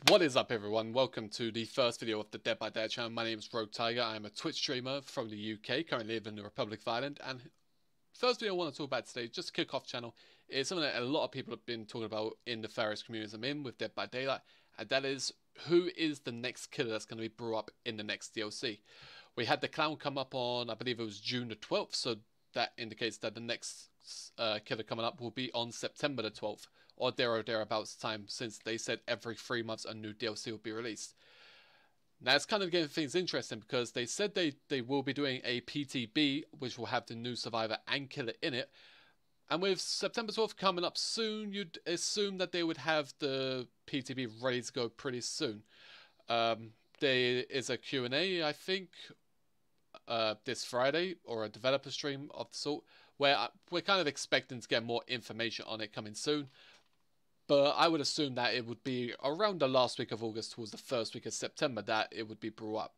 What is up, everyone? Welcome to the first video of the Dead by Daylight channel. My name is Rogue Tiger. I am a Twitch streamer from the UK, currently live in the Republic of Ireland. And first video I want to talk about today, just to kick off channel, is something that a lot of people have been talking about in the various communities I'm in with Dead by Daylight, and that is who is the next killer that's going to be brought up in the next DLC. We had the clown come up on, I believe it was June the 12th, so that indicates that the next killer coming up will be on September the 12th. Or thereabouts time, since they said every 3 months a new DLC will be released. Now it's kind of getting things interesting because they said they will be doing a PTB which will have the new survivor and killer in it. And with September 12th coming up soon, you'd assume that they would have the PTB ready to go pretty soon. There is a Q&A, I think, this Friday, or a developer stream of the sort, where we're kind of expecting to get more information on it coming soon. But I would assume that it would be around the last week of August towards the first week of September that it would be brought up.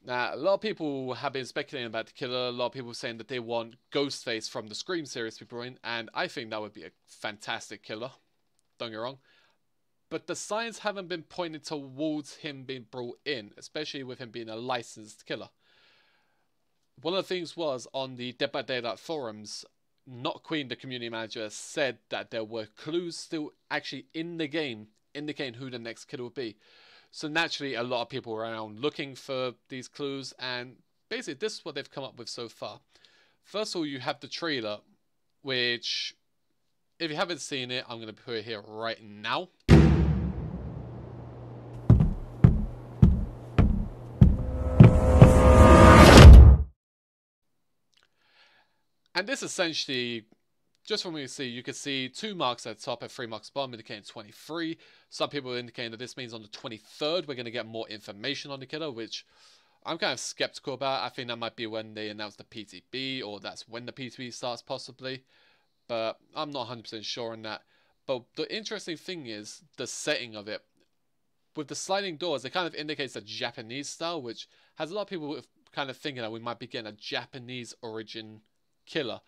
Now, a lot of people have been speculating about the killer. A lot of people saying that they want Ghostface from the Scream series to be brought in. And I think that would be a fantastic killer. Don't get me wrong. But the signs haven't been pointed towards him being brought in, especially with him being a licensed killer. One of the things was on the Dead by Daylight forums, Not Queen, the community manager, said that there were clues still actually in the game indicating who the next killer would be. So naturally, a lot of people were around looking for these clues, and basically this is what they've come up with so far. First of all, you have the trailer, which, if you haven't seen it, I'm going to put it here right now. And this essentially, just from what you see, you can see 2 marks at the top and 3 marks bottom indicating 23. Some people are indicating that this means on the 23rd we're going to get more information on the killer, which I'm kind of skeptical about. I think that might be when they announce the PTB, or that's when the PTB starts possibly. But I'm not 100% sure on that. But the interesting thing is the setting of it. With the sliding doors, it kind of indicates a Japanese style, which has a lot of people kind of thinking that we might be getting a Japanese origin killer,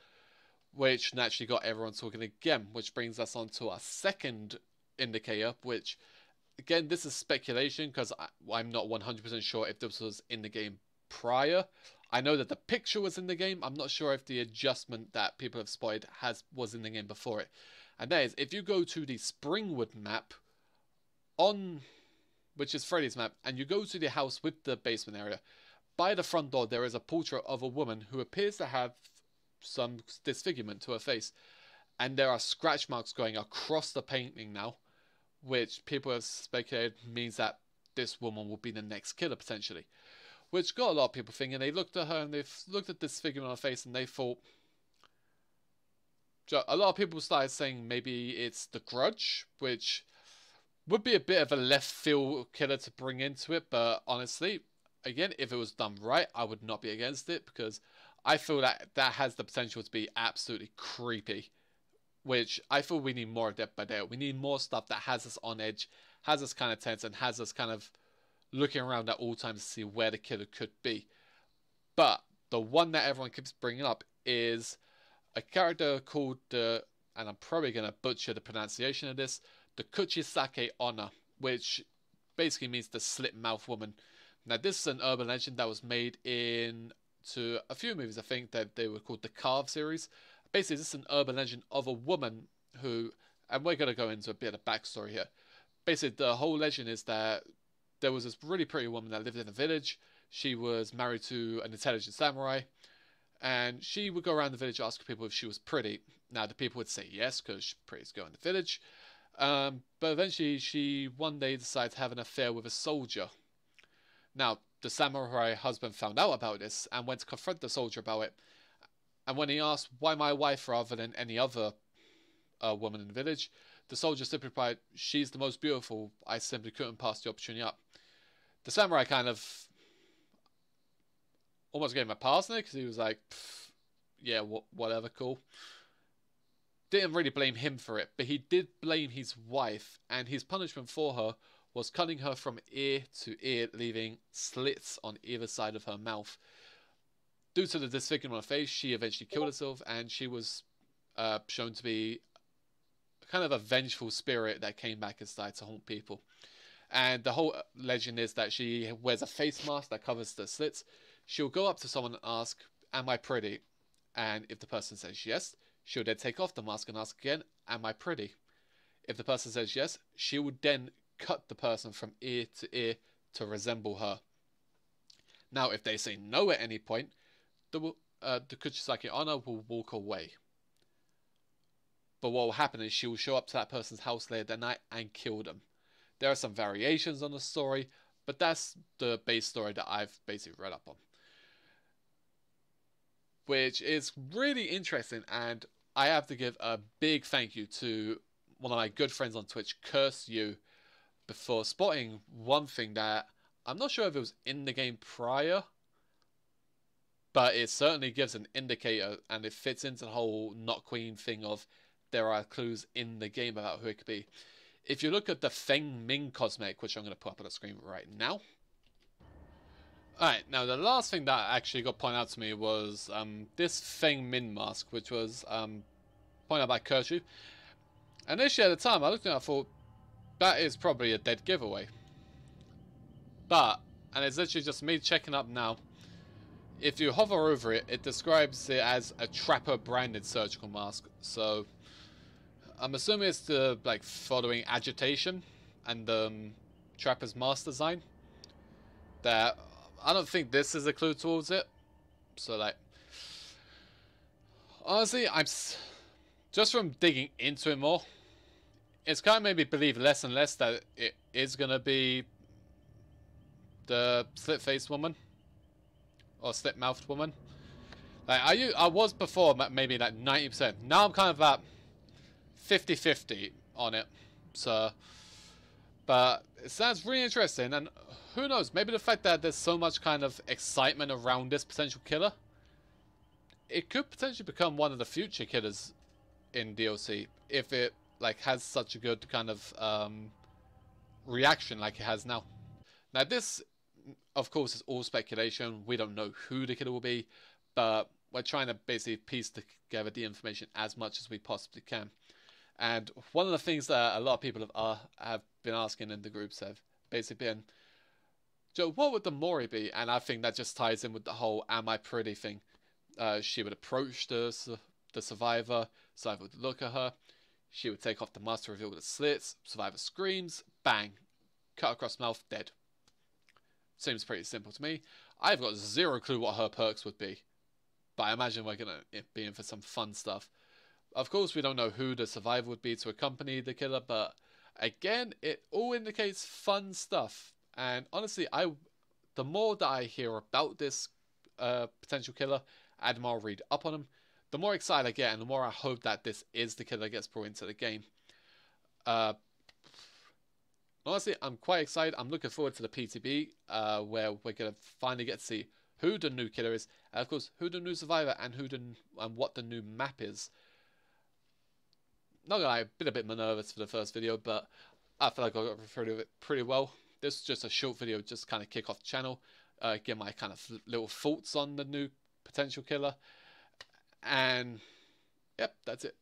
which naturally got everyone talking again, which brings us on to our second indicator, which again, this is speculation because I'm not 100% sure if this was in the game prior. I know that the picture was in the game. I'm not sure if the adjustment that people have spotted was in the game before it. And that is, if you go to the Springwood map which is Freddy's map, and you go to the house with the basement area, by the front door there is a portrait of a woman who appears to have some disfigurement to her face, and there are scratch marks going across the painting now, which people have speculated means that this woman will be the next killer potentially, which got a lot of people thinking. They looked at her and they've looked at this figure on her face and they thought, a lot of people started saying maybe it's the Grudge, which would be a bit of a left field killer to bring into it, but honestly, again, if it was done right, I would not be against it, because I feel that that has the potential to be absolutely creepy, which I feel we need more of Dead by Daylight. We need more stuff that has us on edge, has us kind of tense, and has us kind of looking around at all times to see where the killer could be. But the one that everyone keeps bringing up is a character called and I'm probably going to butcher the pronunciation of this, the Kuchisake-Onna, which basically means the slit mouth woman. Now this is an urban legend that was made into a few movies. I think that they were called the Carve series. Basically, this is an urban legend of a woman who, and we're going to go into a bit of backstory here. Basically, the whole legend is that there was this really pretty woman that lived in a village. She was married to an intelligent samurai, and she would go around the village asking people if she was pretty. Now, the people would say yes, because she's pretty to go in the village. But eventually, she one day decided to have an affair with a soldier. Now, the samurai husband found out about this and went to confront the soldier about it. And when he asked, why my wife rather than any other woman in the village, the soldier simply replied, she's the most beautiful, I simply couldn't pass the opportunity up. The samurai kind of almost gave him a pass on it, because he was like, yeah, whatever, cool. Didn't really blame him for it, but he did blame his wife, and his punishment for her was cutting her from ear to ear, leaving slits on either side of her mouth. Due to the disfigurement on her face, she eventually killed herself, and she was shown to be kind of a vengeful spirit that came back and started to haunt people. And the whole legend is that she wears a face mask that covers the slits. She'll go up to someone and ask, "Am I pretty?" And if the person says yes, she'll then take off the mask and ask again, "Am I pretty?" If the person says yes, she would then cut the person from ear to ear to resemble her. Now, if they say no at any point, the Kuchisake-Onna will walk away. But what will happen is she will show up to that person's house later that night and kill them. There are some variations on the story, but that's the base story that I've basically read up on. Which is really interesting, and I have to give a big thank you to one of my good friends on Twitch, Curse You, before spotting one thing that I'm not sure if it was in the game prior, but it certainly gives an indicator, and it fits into the whole Not Queen thing of there are clues in the game about who it could be. If you look at the Feng Ming cosmetic, which I'm going to put up on the screen right now. Alright, now the last thing that actually got pointed out to me was this Feng Min mask, which was pointed out by Kerchu. And initially at the time, I looked at it and I thought, that is probably a dead giveaway. But, and it's literally just me checking up now, if you hover over it, it describes it as a Trapper branded surgical mask. So, I'm assuming it's the, like, following Agitation and Trapper's mask design. That, I don't think this is a clue towards it. So, like, honestly, I'm just from digging into it more, it's kind of made me believe less and less that it is going to be the slit-faced woman. Or slit-mouthed woman. Like, I was before maybe like 90%. Now I'm kind of at 50-50 on it. So, but it sounds really interesting, and who knows, maybe the fact that there's so much kind of excitement around this potential killer, it could potentially become one of the future killers in DLC if it like has such a good kind of reaction like it has now. Now this, of course, is all speculation. We don't know who the killer will be, but we're trying to basically piece together the information as much as we possibly can. And one of the things that a lot of people have been asking in the groups have basically been, Joe, what would the Mori be? And I think that just ties in with the whole "am I pretty" thing. She would approach the survivor would look at her, she would take off the mask to reveal the slits, survivor screams, bang, cut across mouth, dead. Seems pretty simple to me. I've got zero clue what her perks would be, but I imagine we're going to be in for some fun stuff. Of course, we don't know who the survivor would be to accompany the killer, but again, it all indicates fun stuff. And honestly, the more that I hear about this potential killer, and the more I read up on him, the more excited I get, and the more I hope that this is the killer that gets brought into the game. Honestly, I'm quite excited. I'm looking forward to the PTB, where we're going to finally get to see who the new killer is, and of course, who the new survivor, and what the new map is. Not gonna lie, I've been a bit nervous for the first video, but I feel like I got through it pretty well. This is just a short video, just kind of kick off the channel, get my kind of little thoughts on the new potential killer, and yep, that's it.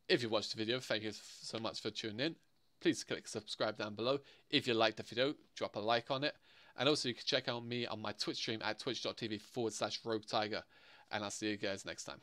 If you watched the video, thank you so much for tuning in. Please click subscribe down below. If you liked the video, drop a like on it. And also you can check out me on my Twitch stream at twitch.tv/RogueTiger. And I'll see you guys next time.